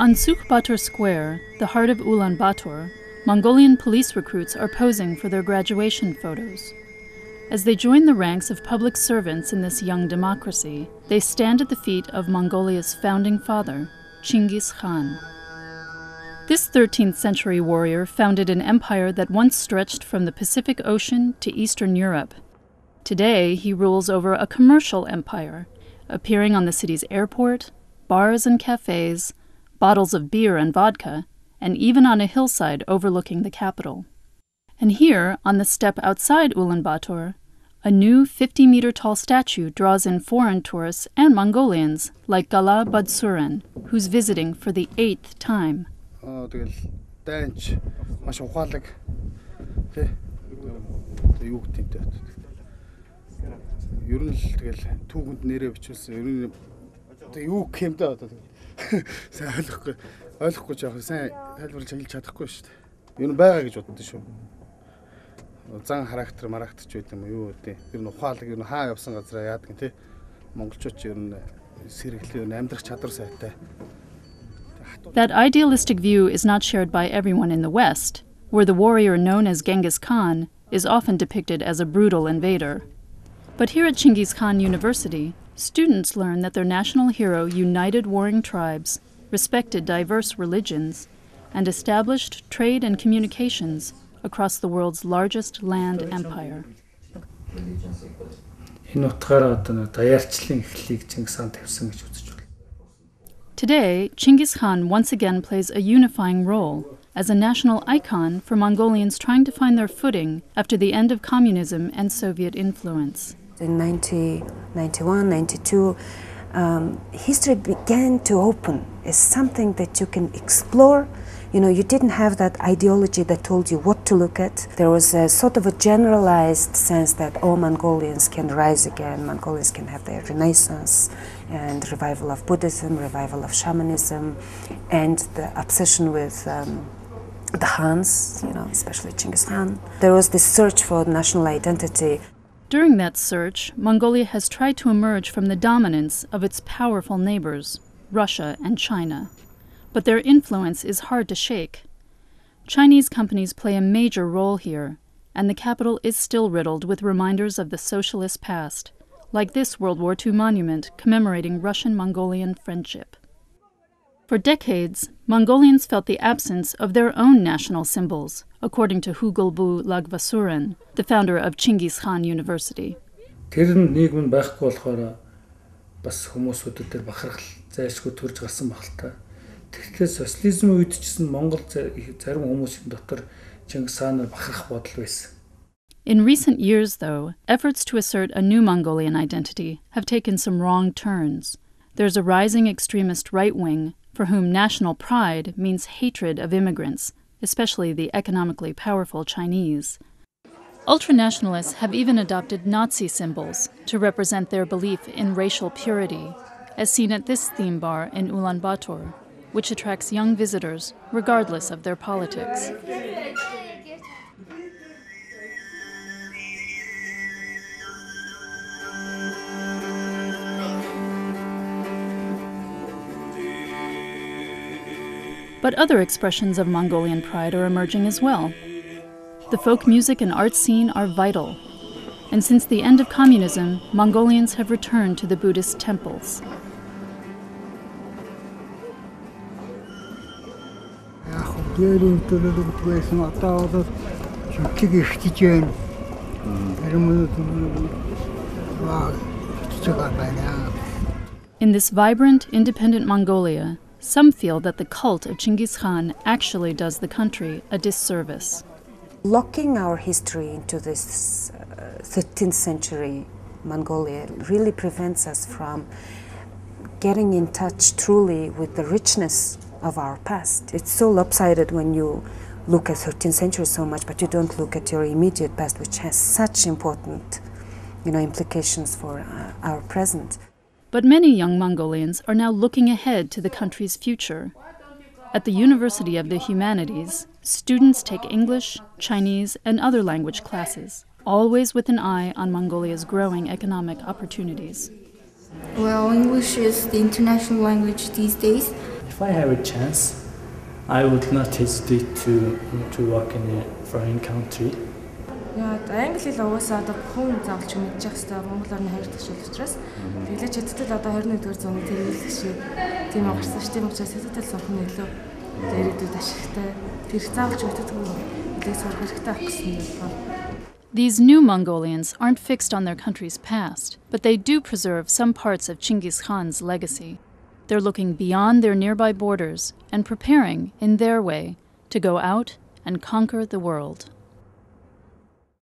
On Bator Square, the heart of Ulaanbaatar, Mongolian police recruits are posing for their graduation photos. As they join the ranks of public servants in this young democracy, they stand at the feet of Mongolia's founding father, Chinggis Khan. This 13th century warrior founded an empire that once stretched from the Pacific Ocean to Eastern Europe. Today, he rules over a commercial empire, appearing on the city's airport, bars and cafes, bottles of beer and vodka, and even on a hillside overlooking the capital. And here, on the steppe outside Ulaanbaatar, a new 50-meter-tall statue draws in foreign tourists and Mongolians, like Gala Badsuran, who's visiting for the 8th time. That idealistic view is not shared by everyone in the West, where the warrior known as Genghis Khan is often depicted as a brutal invader. But here at Chinggis Khan University, students learn that their national hero united warring tribes, respected diverse religions, and established trade and communications across the world's largest land empire. Today, Chinggis Khan once again plays a unifying role as a national icon for Mongolians trying to find their footing after the end of communism and Soviet influence. In 1991, 92, history began to open as something that you can explore. You know, you didn't have that ideology that told you what to look at. There was a sort of a generalized sense that all Mongolians can rise again, Mongolians can have their renaissance and revival of Buddhism, revival of shamanism, and the obsession with the Khans, you know, especially Genghis Khan. There was this search for national identity. During that search, Mongolia has tried to emerge from the dominance of its powerful neighbors, Russia and China. But their influence is hard to shake. Chinese companies play a major role here, and the capital is still riddled with reminders of the socialist past, like this World War II monument commemorating Russian-Mongolian friendship. For decades, Mongolians felt the absence of their own national symbols, according to Hugulbu Lagvasuren, the founder of Chinggis Khan University. In recent years, though, efforts to assert a new Mongolian identity have taken some wrong turns. There's a rising extremist right wing for whom national pride means hatred of immigrants, especially the economically powerful Chinese. Ultranationalists have even adopted Nazi symbols to represent their belief in racial purity, as seen at this theme bar in Ulaanbaatar, which attracts young visitors regardless of their politics. But other expressions of Mongolian pride are emerging as well. The folk music and art scene are vital. And since the end of communism, Mongolians have returned to the Buddhist temples. In this vibrant, independent Mongolia, some feel that the cult of Chinggis Khan actually does the country a disservice. Locking our history into this 13th century Mongolia really prevents us from getting in touch truly with the richness of our past. It's so lopsided when you look at 13th century so much, but you don't look at your immediate past, which has such important, implications for our present. But many young Mongolians are now looking ahead to the country's future. At the University of the Humanities, students take English, Chinese, and other language classes, always with an eye on Mongolia's growing economic opportunities. Well, English is the international language these days, If I have a chance, I would not hesitate to work in a foreign country. Яа, англи хэл угаасаа одоо хүн заавалч мэдчих хэвээр монгол орны хайр ташуул учраас тэглэж хэдтэл одоо 21-р зууны тэргүүлэх шиг тийм гарсан ш. Тийм учраас хэдтэл сурах нь илүү ирээдүйд ашигтай. Тэр заавалч мэддэг үлээх сурах хэрэгтэй ах гэсэн юм байна. These new Mongolians aren't fixed on their country's past, but they do preserve some parts of Chinggis Khan's legacy. They're looking beyond their nearby borders and preparing, in their way, to go out and conquer the world.